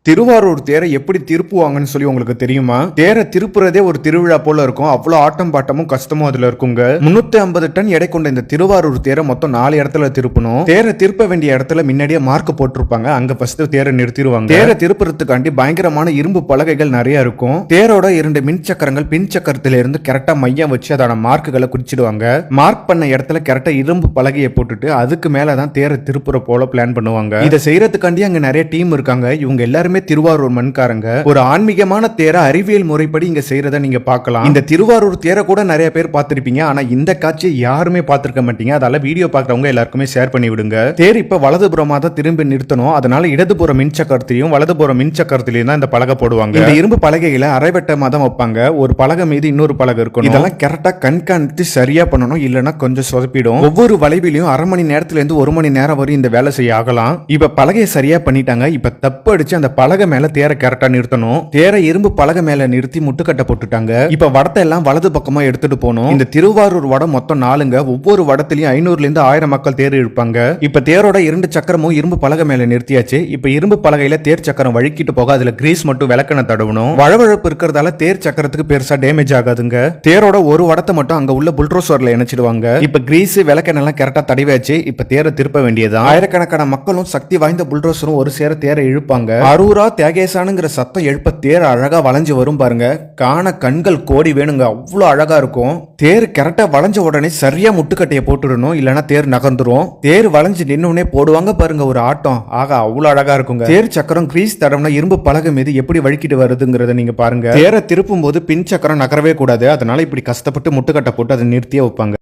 திருவாரூர் தேரை எப்படி திருப்புவாங்கன்னு சொல்லி உங்களுக்கு தெரியுமா? தேரை திருப்புறதே ஒரு திருவிழா போல இருக்கும். அவ்வளவு ஆட்டம் பாட்டமும் கஷ்டமும் அதுல இருக்குங்க. 350 டன் எடை கொண்ட இந்த திருவாரூர் தேரை மொத்தம் 4 இடத்துல திருப்பணும். தேரை திருப்ப வேண்டிய இடத்துல முன்னாடியே மார்க் போட்டிருப்பாங்க. அங்க ஃபர்ஸ்ட் தேரை நிறுத்திடுவாங்க. தேரை திருப்புறதுக்காண்டி பயங்கரமான இரும்பு பலகைகள் நிறைய இருக்கும். தேரோட 2 மின் சக்கரங்கள் பின் சக்கரத்தில இருந்து கரெக்டா மையம் வச்சு அதோட மார்க்குகளை குறிச்சிடுவாங்க. மார்க் பண்ண இடத்துல கரெக்டா இரும்பு பலகையை போட்டுட்டு அதுக்கு மேலதான் தேரை திருப்புற போல பிளான் பண்ணுவாங்க. இதை செய்யறதுக்காண்டி அங்க நிறைய டீம் இருக்காங்க. இவங்க எல்லாருமே திருவாரூர் மண்காரங்க. ஒரு ஆன்மீகமான தேரை அறிவியல் முறைப்படி இங்க செய்யறத நீங்க பார்க்கலாம். இந்த திருவாரூர் தேரை கூட நிறைய பேர் பார்த்திருப்பீங்க. ஆனா இந்த காட்சியை யாருமே பார்த்திருக்க மாட்டீங்க. அதால வீடியோ பார்க்கறவங்க எல்லாருக்குமே ஷேர் பண்ணி விடுங்க. தேர் இப்ப வலதுபுறமா தான் திரும்பி நிறுத்தணும். அதனால இடதுபுற மின் சக்கரத்திலையும் வலதுபுற மின் சக்கரத்திலையும் தான் இந்த பலகை போடுவாங்க. இந்த இரும்பு பலகைகளை அரைவட்டமா தான் வைப்பாங்க. ஒரு பலகை மீது இன்னொரு பலகை இருக்கணும். இதெல்லாம் கரெக்டா கண்காணித்து சரியா பண்ணணும். இல்லைன்னா கொஞ்சம் சொதப்பிடும். ஒவ்வொரு வளைவிலையும் அரை மணி நேரத்துல இருந்து 1 மணி நேரம் வரை இந்த வேலை செய்ய ஆகலாம். இப்ப பலகையை சரியா பண்ணிட்டாங்க. இப்ப தப்பு அடிச்சு அந்த பலகை மேல தேரை கரெக்டா நிறுத்தணும். தேரை இரும்பு பலகை மேல நிறுத்தி முட்டுக்கட்டை போட்டுட்டாங்க. இப்ப வடத்தை எல்லாம் வலது பக்கமா எடுத்துட்டு போகணும். இந்த திருவாரூர் வடம் மொத்தம் 4ங்க. ஒவ்வொரு வடத்திலையும் 500 இருந்து 1000 மக்கள் தேர் இழுப்பாங்க. இப்ப தேரோட 2 சக்கரமும் இரும்பு பலகை மேல நிறுத்தியாச்சு. இப்ப இரும்பு பலகையில தேர் சக்கரம் வழுக்கிட்டு போக அதுல கிரீஸ் மட்டும் விளக்கண தடவணும். வழவழப்பு இருக்கிறதால தேர் சக்கரத்துக்கு பெருசா டேமேஜ் ஆகாதுங்க. தேரோட ஒரு வடத்தை மட்டும் அங்க உள்ள புல்ட்ரோசர்ல இணைச்சிடுவாங்க. இப்ப கிரீஸ் விளக்கெண்ணெல்லாம் கரெக்டா தடவியாச்சு. இப்ப தேரை திருப்ப வேண்டியதான். ஆயிரக்கணக்கான மக்களும் சக்தி வாய்ந்த புல்ட்ரோசரும் ஒரு சேர தேரை இழுப்பாங்க. அரூரா தியாகேசானுங்கிற சத்தம் எழுப்ப தேர் அழகா வளைஞ்சு வரும் பாருங்க. காண கண்கள் கோடி வேணுங்க. அவ்வளவு அழகா இருக்கும். தேர் கரெக்டா வளைஞ்ச உடனே சரியா முட்டுக்கட்டையை போட்டுடணும். இல்லனா தேர் நகர்ந்துரும். தேர் வளைஞ்சு நின்னுனே போடுவாங்க பாருங்க ஒரு ஆட்டம். ஆகா அவ்வளவு அழகா இருக்குங்க. தேர் சக்கரம் கிரீஸ் தடம்னா இரும்பு பலகை மீது எப்படி வழுக்கிட்டு வருதுங்கிறத நீங்க பாருங்க. தேரை திருப்பும் போது பின் சக்கரம் நகரவே கூடாது. அதனால இப்படி கஷ்டப்பட்டு முட்டுக்கட்டை போட்டு அதை நிறுத்தியே வைப்பாங்க.